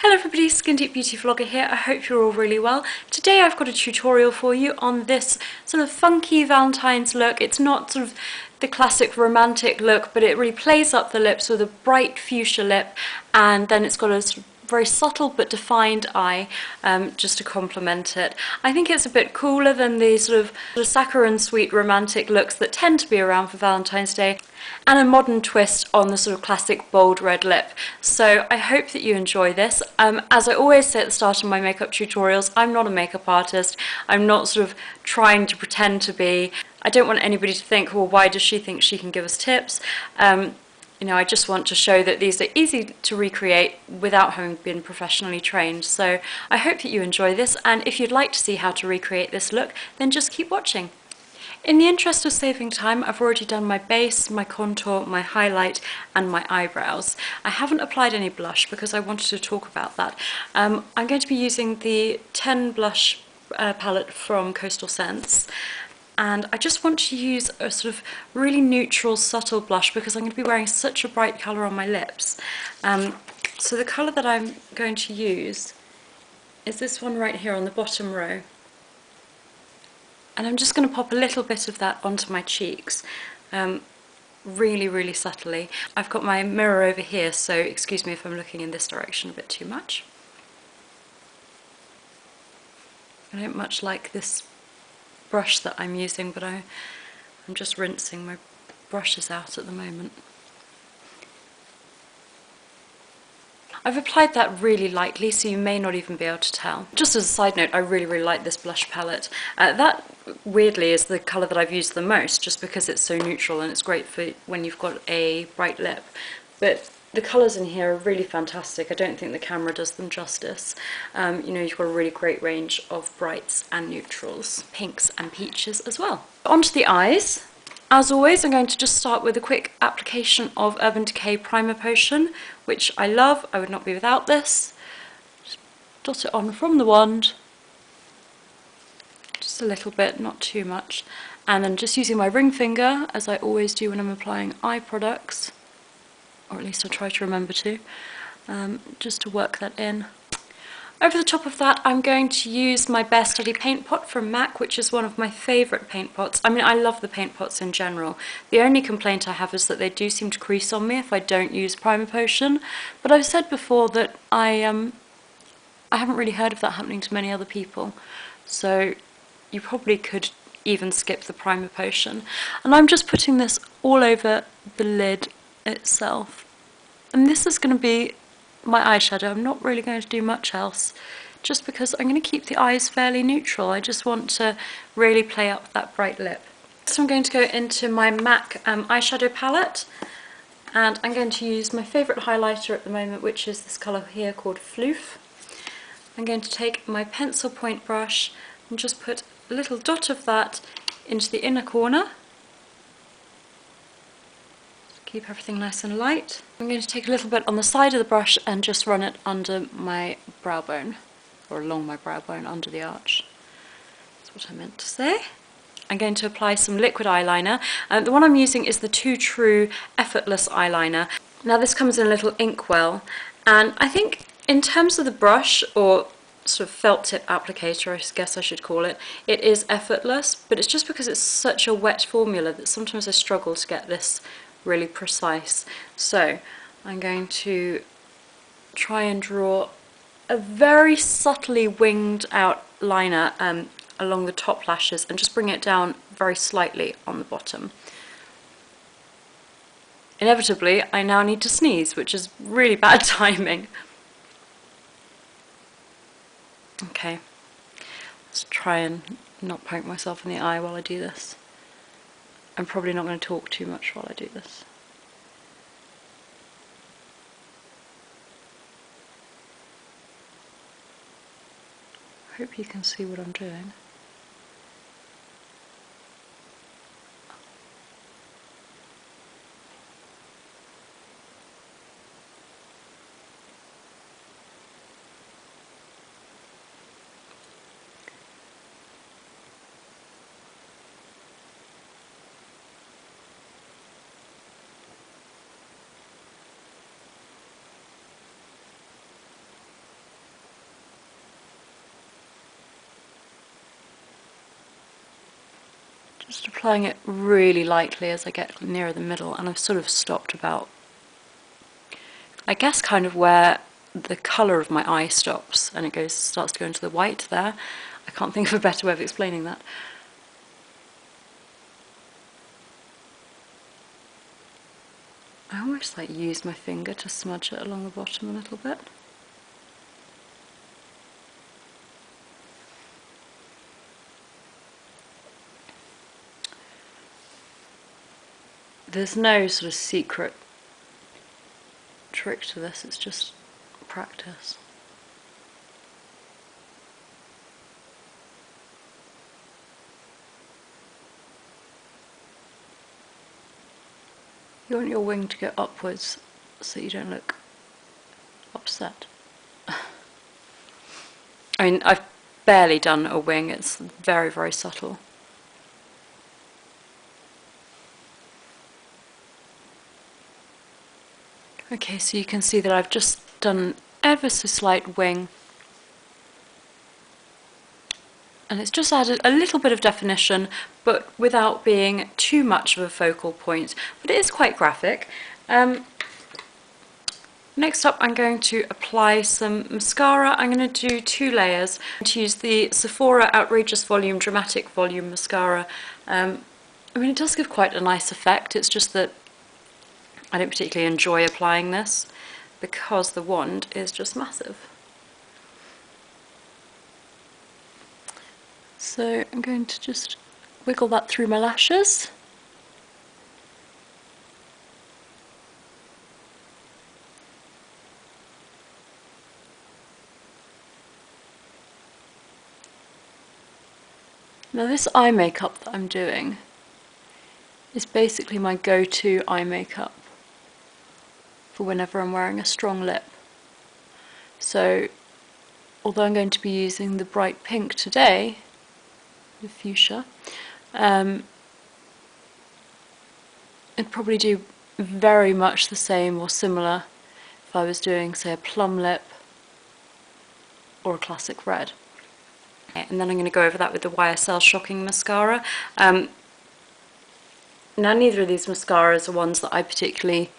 Hello everybody, Skin Deep Beauty Vlogger here. I hope you're all really well. Today I've got a tutorial for you on this sort of funky Valentine's look. It's not sort of the classic romantic look, but it really plays up the lips with a bright fuchsia lip, and then it's got a sort of very subtle but defined eye just to complement it. I think it's a bit cooler than the sort of saccharine sweet romantic looks that tend to be around for Valentine's Day, and a modern twist on the sort of classic bold red lip. So I hope that you enjoy this. As I always say at the start of my makeup tutorials, I'm not a makeup artist. I'm not sort of trying to pretend to be. I don't want anybody to think, well, why does she think she can give us tips? You know, I just want to show that these are easy to recreate without having been professionally trained. So I hope that you enjoy this, and if you'd like to see how to recreate this look, then just keep watching. In the interest of saving time, I've already done my base, my contour, my highlight and my eyebrows. I haven't applied any blush because I wanted to talk about that. I'm going to be using the 10 blush palette from Coastal Scents, and I just want to use a sort of really neutral, subtle blush because I'm going to be wearing such a bright colour on my lips. So the colour that I'm going to use is this one right here on the bottom row. And I'm just going to pop a little bit of that onto my cheeks, really, really subtly. I've got my mirror over here, so excuse me if I'm looking in this direction a bit too much. I don't much like this brush that I'm using, but I'm just rinsing my brushes out at the moment. I've applied that really lightly, so you may not even be able to tell. Just as a side note, I really, really like this blush palette. That, weirdly, is the colour that I've used the most, just because it's so neutral and it's great for when you've got a bright lip. But the colours in here are really fantastic. I don't think the camera does them justice. You know, you've got a really great range of brights and neutrals, pinks and peaches as well. Onto the eyes. As always, I'm going to just start with a quick application of Urban Decay Primer Potion, which I love. I would not be without this. Just dot it on from the wand. Just a little bit, not too much. And then just using my ring finger, as I always do when I'm applying eye products, or at least I try to remember to, just to work that in. Over the top of that, I'm going to use my Bare Steady paint pot from MAC, which is one of my favourite paint pots. I mean, I love the paint pots in general. The only complaint I have is that they do seem to crease on me if I don't use Primer Potion. But I've said before that I haven't really heard of that happening to many other people. So you probably could even skip the Primer Potion. And I'm just putting this all over the lid itself. And this is going to be my eyeshadow. I'm not really going to do much else, just because I'm going to keep the eyes fairly neutral. I just want to really play up that bright lip. So I'm going to go into my MAC eyeshadow palette, and I'm going to use my favourite highlighter at the moment, which is this colour here called Phloof. I'm going to take my pencil point brush and just put a little dot of that into the inner corner. Keep everything nice and light. I'm going to take a little bit on the side of the brush and just run it under my brow bone, or along my brow bone, under the arch. That's what I meant to say. I'm going to apply some liquid eyeliner. The one I'm using is the Too True Effortless Eyeliner. Now this comes in a little inkwell, and I think in terms of the brush, or sort of felt tip applicator, I guess I should call it, it is effortless, but it's just because it's such a wet formula that sometimes I struggle to get this really precise. So I'm going to try and draw a very subtly winged out liner along the top lashes, and just bring it down very slightly on the bottom. Inevitably, I now need to sneeze, which is really bad timing. Okay, let's try and not poke myself in the eye while I do this. I'm probably not going to talk too much while I do this. I hope you can see what I'm doing. Just applying it really lightly as I get nearer the middle, and I've sort of stopped about, I guess, kind of where the colour of my eye stops, and it starts to go into the white there. I can't think of a better way of explaining that. I almost like use my finger to smudge it along the bottom a little bit. There's no sort of secret trick to this, it's just practice. You want your wing to go upwards so you don't look upset. I mean, I've barely done a wing, it's very, very subtle. Okay, so you can see that I've just done an ever so slight wing, and it's just added a little bit of definition, but without being too much of a focal point, but it is quite graphic. Next up, I'm going to apply some mascara. I'm going to do 2 layers. I'm going to use the Sephora Outrageous Volume Dramatic Volume Mascara. I mean, it does give quite a nice effect, it's just that I don't particularly enjoy applying this because the wand is just massive. So I'm going to just wiggle that through my lashes. Now this eye makeup that I'm doing is basically my go-to eye makeup for whenever I'm wearing a strong lip. So although I'm going to be using the bright pink today, the Fuchsia, I'd probably do very much the same or similar if I was doing, say, a plum lip or a classic red. And then I'm going to go over that with the YSL Shocking Mascara. Now neither of these mascaras are ones that I particularly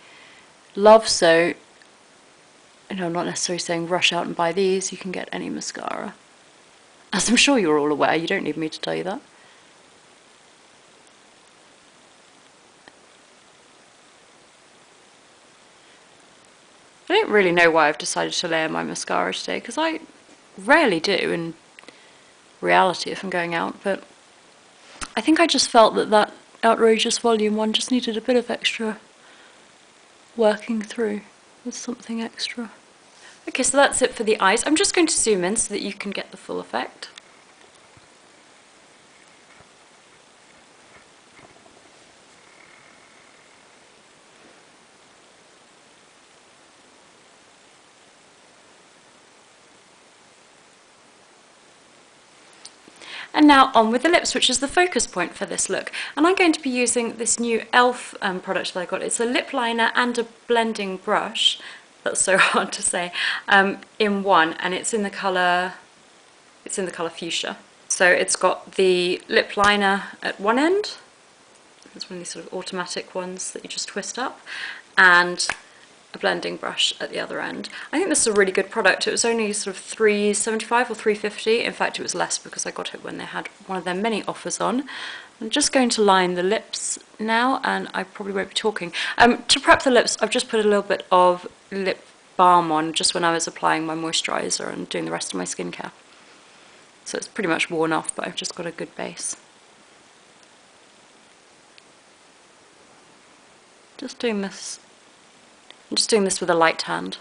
love, so I'm not necessarily saying rush out and buy these. You can get any mascara. As I'm sure you're all aware, you don't need me to tell you that. I don't really know why I've decided to layer my mascara today, because I rarely do in reality if I'm going out, but I think I just felt that that Outrageous Volume one just needed a bit of extra working through with something extra. Okay, so that's it for the eyes. I'm just going to zoom in so that you can get the full effect. And now on with the lips, which is the focus point for this look. And I'm going to be using this new e.l.f. Product that I got. It's a lip liner and a blending brush. That's so hard to say. In one, and it's in the colour Fuchsia. So it's got the lip liner at one end. It's one of these sort of automatic ones that you just twist up, and a blending brush at the other end. I think this is a really good product. It was only sort of $3.75 or $3.50. In fact, it was less because I got it when they had one of their many offers on. I'm just going to line the lips now, and I probably won't be talking. To prep the lips, I've just put a little bit of lip balm on just when I was applying my moisturiser and doing the rest of my skincare. So it's pretty much worn off, but I've just got a good base. Just doing this. I'm just doing this with a light hand.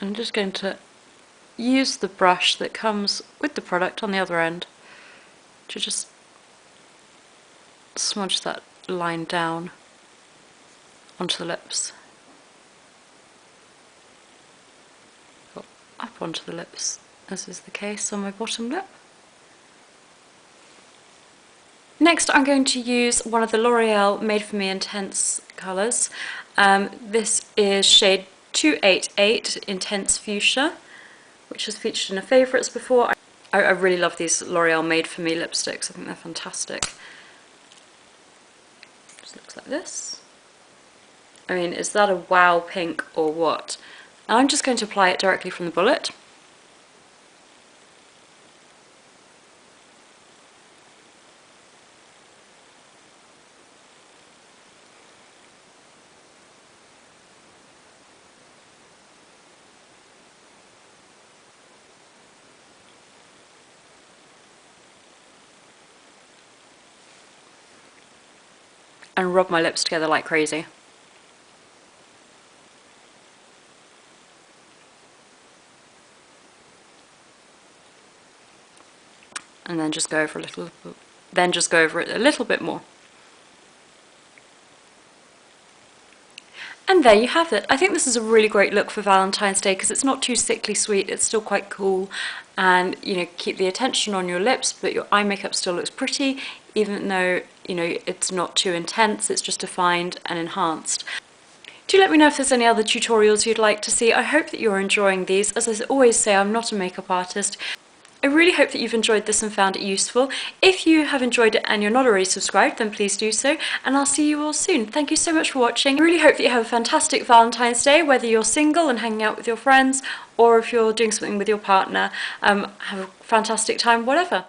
I'm just going to use the brush that comes with the product on the other end to just smudge that line down onto the lips. Go up onto the lips, as is the case on my bottom lip. Next, I'm going to use one of the L'Oreal Made For Me Intense colours. This is shade 288 Intense Fuchsia, which was featured in a favourites before. I really love these L'Oreal Made For Me lipsticks. I think they're fantastic. Just looks like this. I mean, is that a wow pink or what? And I'm just going to apply it directly from the bullet. And rub my lips together like crazy. And then just go over it a little bit more. And there you have it. I think this is a really great look for Valentine's Day because it's not too sickly sweet, it's still quite cool, and you know, keep the attention on your lips, but your eye makeup still looks pretty, even though, you know, it's not too intense, it's just defined and enhanced. Do let me know if there's any other tutorials you'd like to see. I hope that you're enjoying these. As I always say, I'm not a makeup artist. I really hope that you've enjoyed this and found it useful. If you have enjoyed it and you're not already subscribed, then please do so, and I'll see you all soon. Thank you so much for watching. I really hope that you have a fantastic Valentine's Day, whether you're single and hanging out with your friends, or if you're doing something with your partner. Have a fantastic time, whatever.